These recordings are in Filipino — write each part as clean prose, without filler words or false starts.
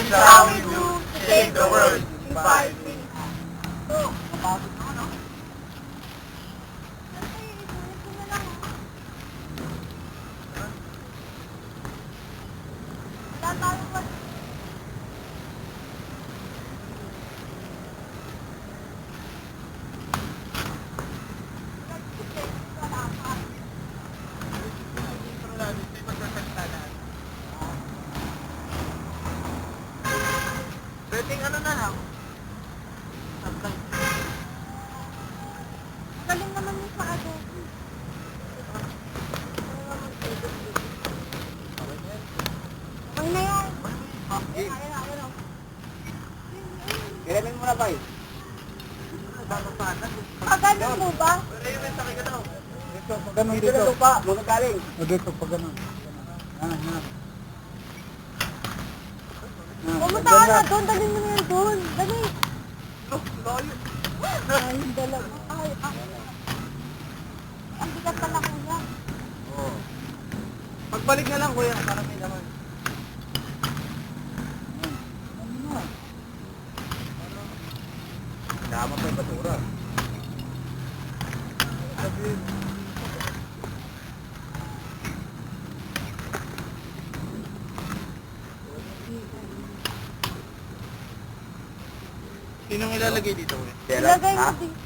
is how we do to save the world in 5 minutes. Pwedeng ano na lang. Galing naman yung sa Adobe. Okay na yan. Kailangan mo na ba eh? Pagano mo ba? Pero yung mensahe ka daw. Dito, pag ganun Dito dito. na lupa, mga galing. O dito, pag ganun. Yan, yan. Pumunta ka na doon, dali mo na yan doon. Dali. Layo. Ay, dalawa. Ay, ang bigat pala kuya. Oo. Pagbalik na lang kuya, para may naman. Ano na? Tama pa yung batura. Sabihin. Sinong ilalagay dito kuya? Ilagay mo dito.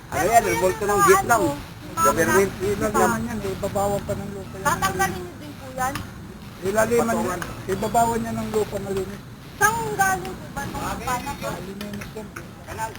Ano yan? Revolto ng Vietnam. Government. Kailangan yan, ibabawan pa ng lupa yan. Tatanggalin niyo din po yan. Ilaliman Patungan. niya, ibabawan niya ng lupa na linis. Saan galing po ba itong paano po? Linis yan. Kanal.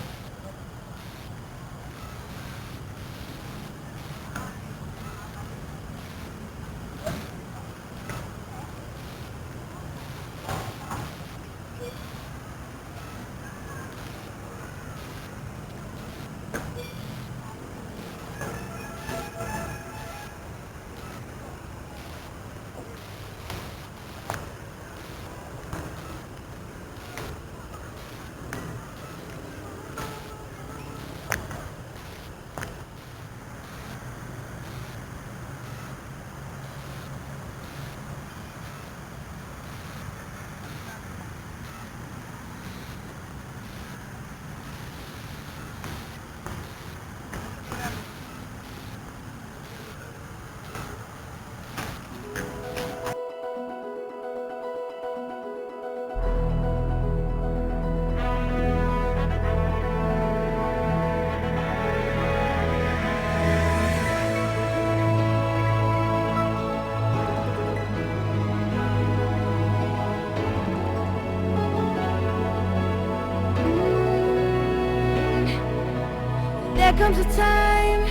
There comes a time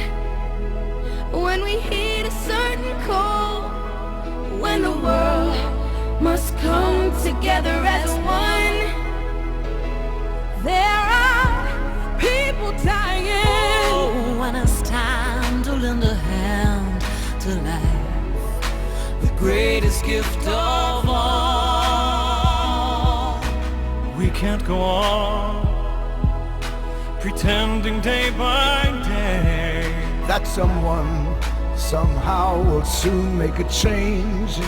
when we hit a certain call, when the world must come together as one. There are people dying. Oh, when it's time to lend a hand to life, the greatest gift of all. We can't go on pretending day by day that someone somehow will soon make a change.